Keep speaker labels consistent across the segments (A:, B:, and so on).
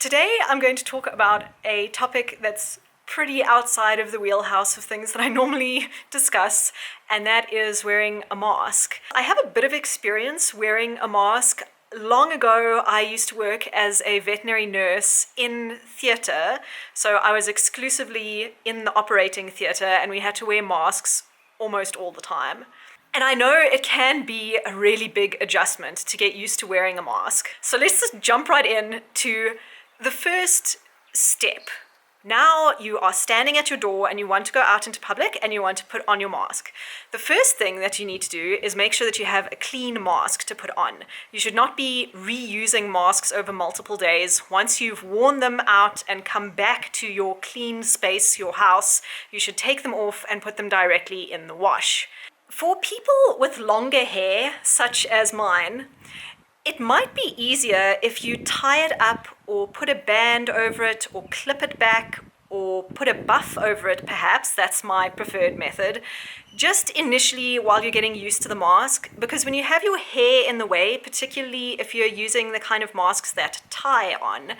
A: Today I'm going to talk about a topic that's pretty outside of the wheelhouse of things that I normally discuss, and that is wearing a mask. I have a bit of experience wearing a mask. Long ago, I used to work as a veterinary nurse in theatre, so I was exclusively in the operating theatre, and we had to wear masks almost all the time. And I know it can be a really big adjustment to get used to wearing a mask. So let's just jump right in to the first step. Now you are standing at your door and you want to go out into public and you want to put on your mask. The first thing that you need to do is make sure that you have a clean mask to put on. You should not be reusing masks over multiple days. Once you've worn them out and come back to your clean space, your house, you should take them off and put them directly in the wash. For people with longer hair, such as mine, it might be easier if you tie it up or put a band over it or clip it back or put a buff over it perhaps. That's my preferred method. Just initially while you're getting used to the mask, because when you have your hair in the way, particularly if you're using the kind of masks that tie on,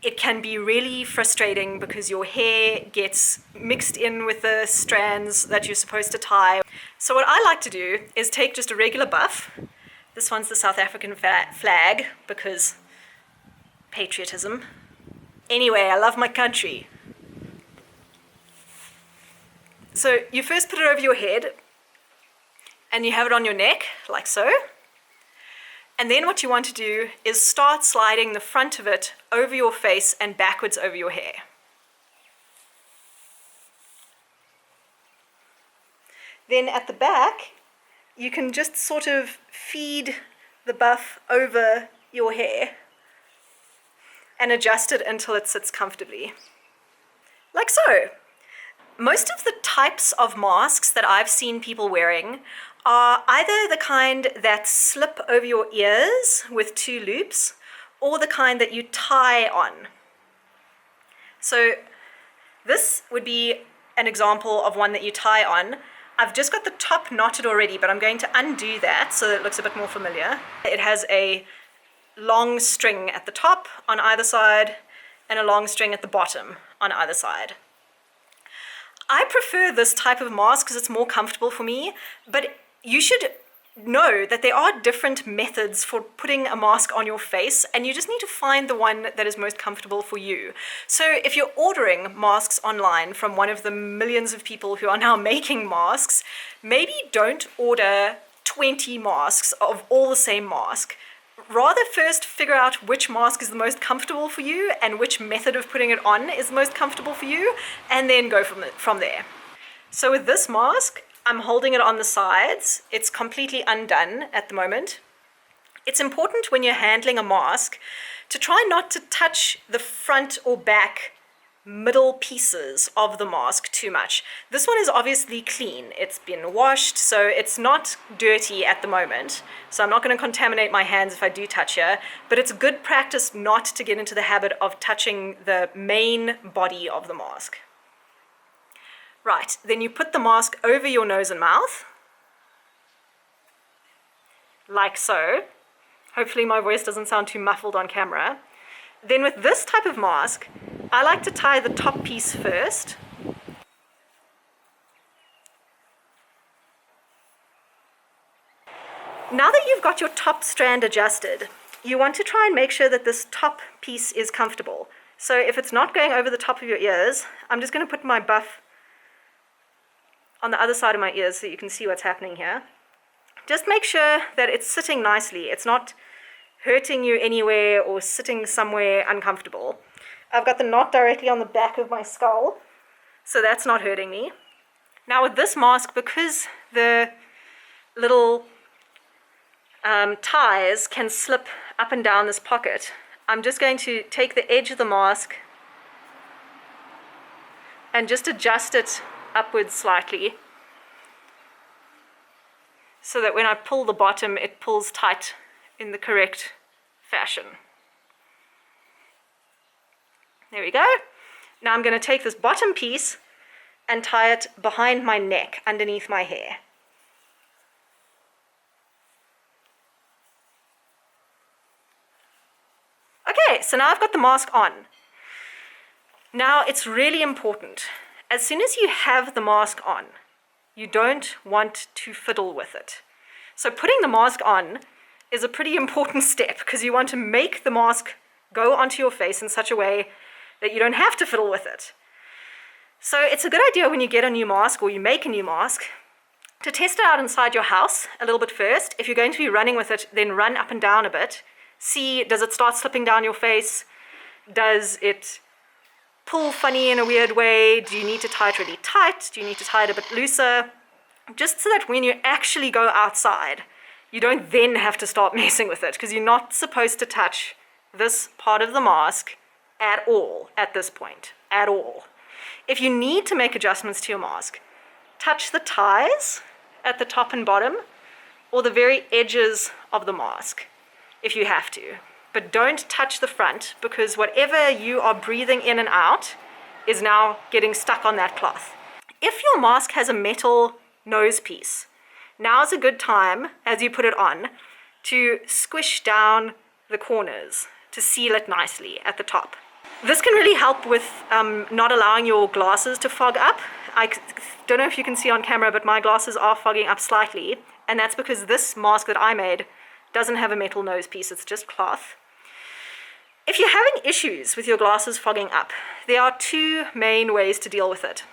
A: it can be really frustrating because your hair gets mixed in with the strands that you're supposed to tie. So what I like to do is take just a regular buff. This one's the South African flag because patriotism. Anyway, I love my country. So you first put it over your head and you have it on your neck, like so. And then what you want to do is start sliding the front of it over your face and backwards over your hair. Then at the back, you can just sort of feed the buff over your hair and adjust it until it sits comfortably. Like so. Most of the types of masks that I've seen people wearing are either the kind that slip over your ears with two loops or the kind that you tie on. So this would be an example of one that you tie on. I've just got the top knotted already, but I'm going to undo that so that it looks a bit more familiar. It has a long string at the top on either side and a long string at the bottom on either side. I prefer this type of mask because it's more comfortable for me, but you should know that there are different methods for putting a mask on your face, and you just need to find the one that is most comfortable for you. So if you're ordering masks online from one of the millions of people who are now making masks, maybe don't order 20 masks of all the same mask. Rather first figure out which mask is the most comfortable for you and which method of putting it on is the most comfortable for you, and then go from there. So with this mask, I'm holding it on the sides. It's completely undone at the moment. It's important when you're handling a mask to try not to touch the front or back middle pieces of the mask too much. This one is obviously clean. It's been washed, so it's not dirty at the moment. So I'm not going to contaminate my hands if I do touch here, but it's good practice not to get into the habit of touching the main body of the mask. Right, then you put the mask over your nose and mouth, like so. Hopefully my voice doesn't sound too muffled on camera. Then with this type of mask, I like to tie the top piece first. Now that you've got your top strand adjusted, you want to try and make sure that this top piece is comfortable. So if it's not going over the top of your ears, I'm just going to put my buff on the other side of my ears so you can see what's happening here. Just make sure that it's sitting nicely. It's not hurting you anywhere or sitting somewhere uncomfortable. I've got the knot directly on the back of my skull, so that's not hurting me. Now with this mask, because the little ties can slip up and down this pocket, I'm just going to take the edge of the mask and just adjust it upwards slightly so that when I pull the bottom, it pulls tight in the correct fashion. There we go. Now I'm going to take this bottom piece and tie it behind my neck, underneath my hair. Okay, so now I've got the mask on. Now it's really important. As soon as you have the mask on, you don't want to fiddle with it. So putting the mask on is a pretty important step because you want to make the mask go onto your face in such a way that you don't have to fiddle with it. So it's a good idea when you get a new mask or you make a new mask to test it out inside your house a little bit first. If you're going to be running with it, then run up and down a bit. See, does it start slipping down your face? Does it pull funny in a weird way? Do you need to tie it really tight? Do you need to tie it a bit looser? Just so that when you actually go outside, you don't then have to start messing with it, because you're not supposed to touch this part of the mask at all at this point, at all. If you need to make adjustments to your mask, touch the ties at the top and bottom or the very edges of the mask if you have to. But don't touch the front, because whatever you are breathing in and out is now getting stuck on that cloth. If your mask has a metal nose piece, now's a good time, as you put it on, to squish down the corners to seal it nicely at the top. This can really help with not allowing your glasses to fog up. I don't know if you can see on camera, but my glasses are fogging up slightly, and that's because this mask that I made doesn't have a metal nose piece, it's just cloth. If you're having issues with your glasses fogging up, there are two main ways to deal with it.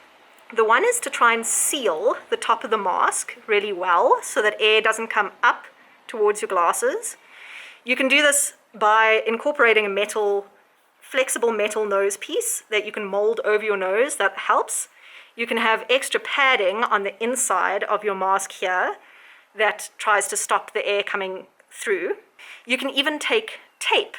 A: The one is to try and seal the top of the mask really well so that air doesn't come up towards your glasses. You can do this by incorporating a flexible metal nose piece that you can mold over your nose. That helps. You can have extra padding on the inside of your mask here that tries to stop the air coming through. You can even take tape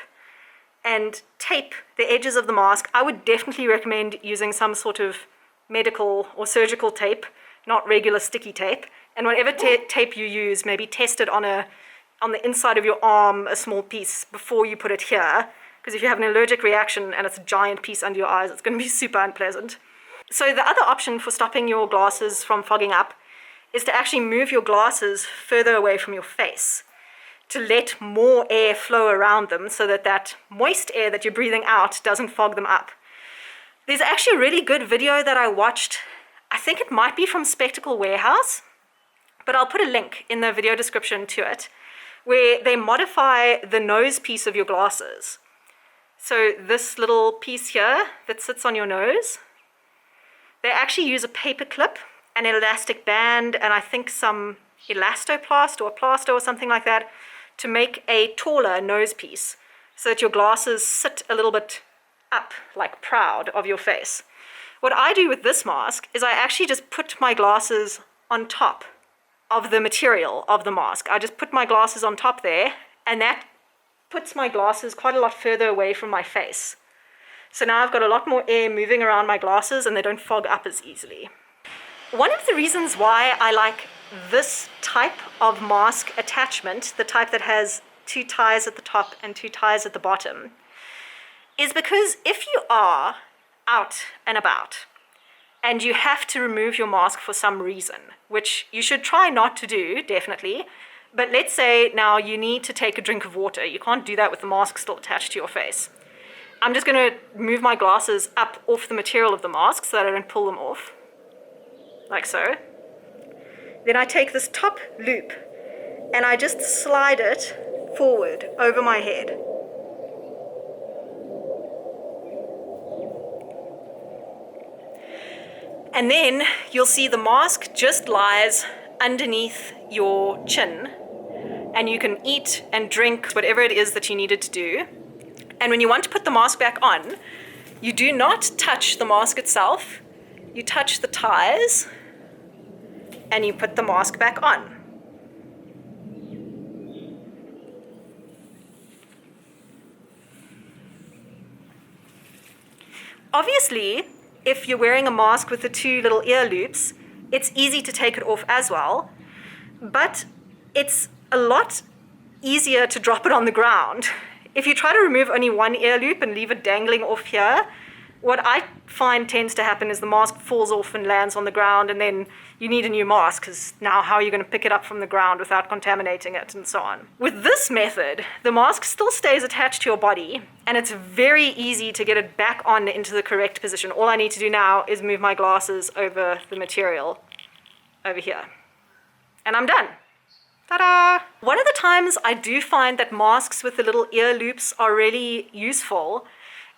A: and tape the edges of the mask. I would definitely recommend using some sort of medical or surgical tape, not regular sticky tape. And whatever tape you use, maybe test it on the inside of your arm, a small piece, before you put it here. Because if you have an allergic reaction and it's a giant piece under your eyes, it's going to be super unpleasant. So the other option for stopping your glasses from fogging up is to actually move your glasses further away from your face to let more air flow around them so that that moist air that you're breathing out doesn't fog them up. There's actually a really good video that I watched. I think it might be from Spectacle Warehouse, but I'll put a link in the video description to it, where they modify the nose piece of your glasses. So this little piece here that sits on your nose, they actually use a paper clip, an elastic band, and I think some elastoplast or plaster or something like that to make a taller nose piece so that your glasses sit a little bit up, like proud of your face. What I do with this mask is I actually just put my glasses on top of the material of the mask. I just put my glasses on top there, and that puts my glasses quite a lot further away from my face. So now I've got a lot more air moving around my glasses and they don't fog up as easily. One of the reasons why I like this type of mask attachment, the type that has 2 ties at the top and 2 ties at the bottom, is because if you are out and about and you have to remove your mask for some reason, which you should try not to do, definitely, but let's say now you need to take a drink of water. You can't do that with the mask still attached to your face. I'm just going to move my glasses up off the material of the mask so that I don't pull them off, like so. Then I take this top loop and I just slide it forward over my head. And then you'll see the mask just lies underneath your chin, and you can eat and drink whatever it is that you needed to do. And when you want to put the mask back on, you do not touch the mask itself. You touch the ties and you put the mask back on. Obviously, if you're wearing a mask with the 2 little ear loops, it's easy to take it off as well, but it's a lot easier to drop it on the ground. If you try to remove only one ear loop and leave it dangling off here, what I find tends to happen is the mask falls off and lands on the ground, and then you need a new mask, because now how are you going to pick it up from the ground without contaminating it, and so on. With this method, the mask still stays attached to your body, and it's very easy to get it back on into the correct position. All I need to do now is move my glasses over the material over here, and I'm done. Ta-da! One of the times I do find that masks with the little ear loops are really useful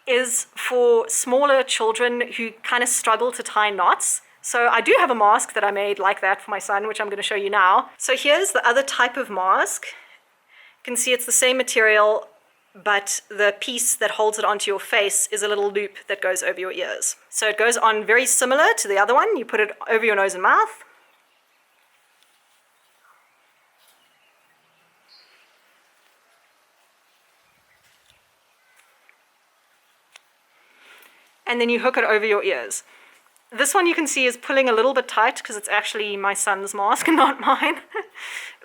A: is for smaller children who kind of struggle to tie knots. So I do have a mask that I made like that for my son, which I'm going to show you now. So here's the other type of mask. You can see it's the same material, but the piece that holds it onto your face is a little loop that goes over your ears. So it goes on very similar to the other one. You put it over your nose and mouth. And then you hook it over your ears. This one you can see is pulling a little bit tight because it's actually my son's mask, not mine.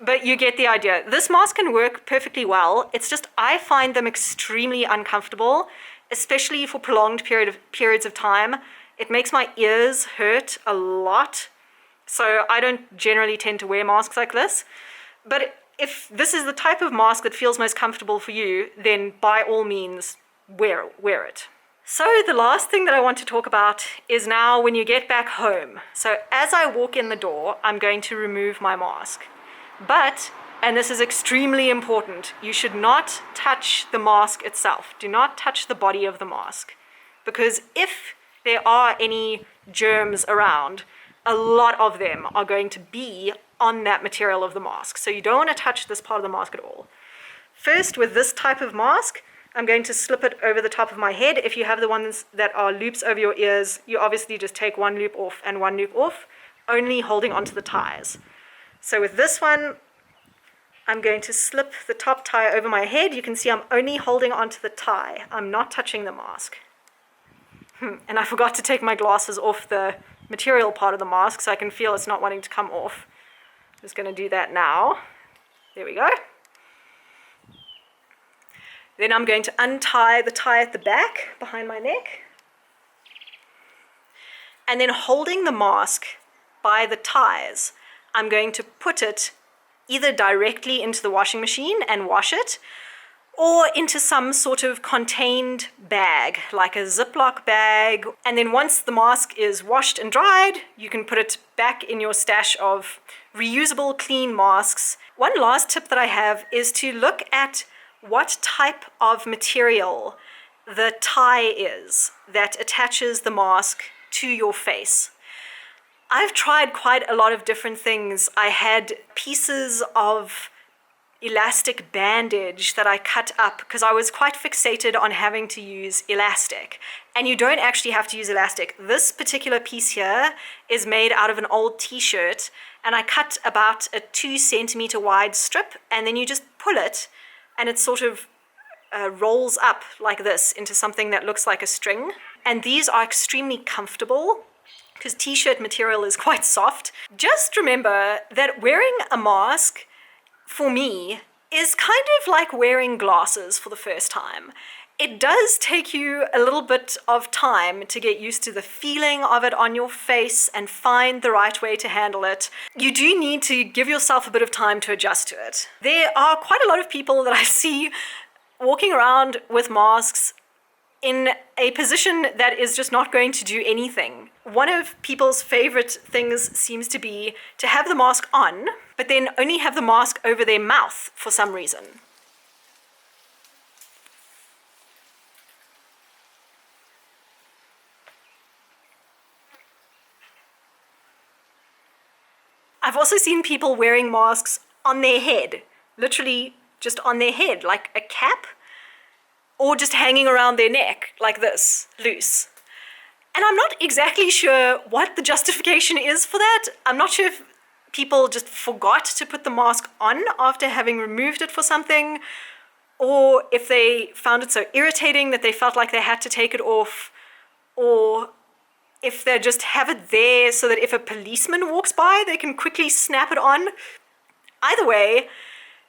A: But you get the idea. This mask can work perfectly well. It's just I find them extremely uncomfortable, especially for prolonged periods of time. It makes my ears hurt a lot. So I don't generally tend to wear masks like this. But if this is the type of mask that feels most comfortable for you, then by all means, wear it. So the last thing that I want to talk about is now when you get back home. So as I walk in the door, I'm going to remove my mask. But, and this is extremely important, you should not touch the mask itself. Do not touch the body of the mask. Because if there are any germs around, a lot of them are going to be on that material of the mask. So you don't want to touch this part of the mask at all. First, with this type of mask, I'm going to slip it over the top of my head. If you have the ones that are loops over your ears, you obviously just take one loop off and one loop off, only holding onto the ties. So with this one, I'm going to slip the top tie over my head. You can see I'm only holding onto the tie. I'm not touching the mask. And I forgot to take my glasses off the material part of the mask, so I can feel it's not wanting to come off. I'm just going to do that now. There we go. Then I'm going to untie the tie at the back behind my neck. And then holding the mask by the ties, I'm going to put it either directly into the washing machine and wash it, or into some sort of contained bag, like a Ziploc bag. And then once the mask is washed and dried, you can put it back in your stash of reusable clean masks. One last tip that I have is to look at what type of material the tie is that attaches the mask to your face. I've tried quite a lot of different things. I had pieces of elastic bandage that I cut up because I was quite fixated on having to use elastic. And you don't actually have to use elastic. This particular piece here is made out of an old t-shirt, and I cut about a 2 centimeter wide strip, and then you just pull it and it sort of rolls up like this into something that looks like a string. And these are extremely comfortable because t-shirt material is quite soft. Just remember that wearing a mask, for me, is kind of like wearing glasses for the first time. It does take you a little bit of time to get used to the feeling of it on your face and find the right way to handle it. You do need to give yourself a bit of time to adjust to it. There are quite a lot of people that I see walking around with masks in a position that is just not going to do anything. One of people's favorite things seems to be to have the mask on, but then only have the mask over their mouth for some reason. I've also seen people wearing masks on their head, literally just on their head, like a cap, or just hanging around their neck like this, loose. And I'm not exactly sure what the justification is for that. I'm not sure if people just forgot to put the mask on after having removed it for something, or if they found it so irritating that they felt like they had to take it off, or if they just have it there so that if a policeman walks by, they can quickly snap it on. Either way,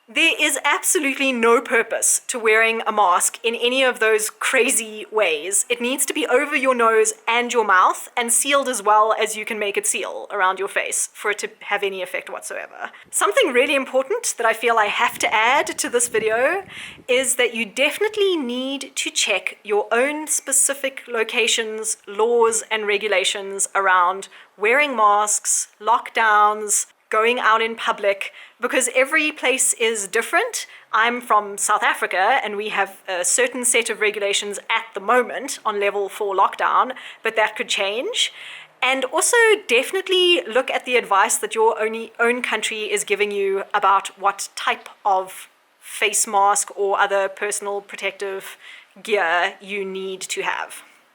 A: There is absolutely no purpose to wearing a mask in any of those crazy ways. It needs to be over your nose and your mouth and sealed as well as you can make it seal around your face for it to have any effect whatsoever. Something really important that I feel I have to add to this video is that you definitely need to check your own specific locations, laws and regulations around wearing masks, lockdowns, going out in public, because every place is different. I'm from South Africa and we have a certain set of regulations at the moment on level 4 lockdown, but that could change. And also definitely look at the advice that your own country is giving you about what type of face mask or other personal protective gear you need to have.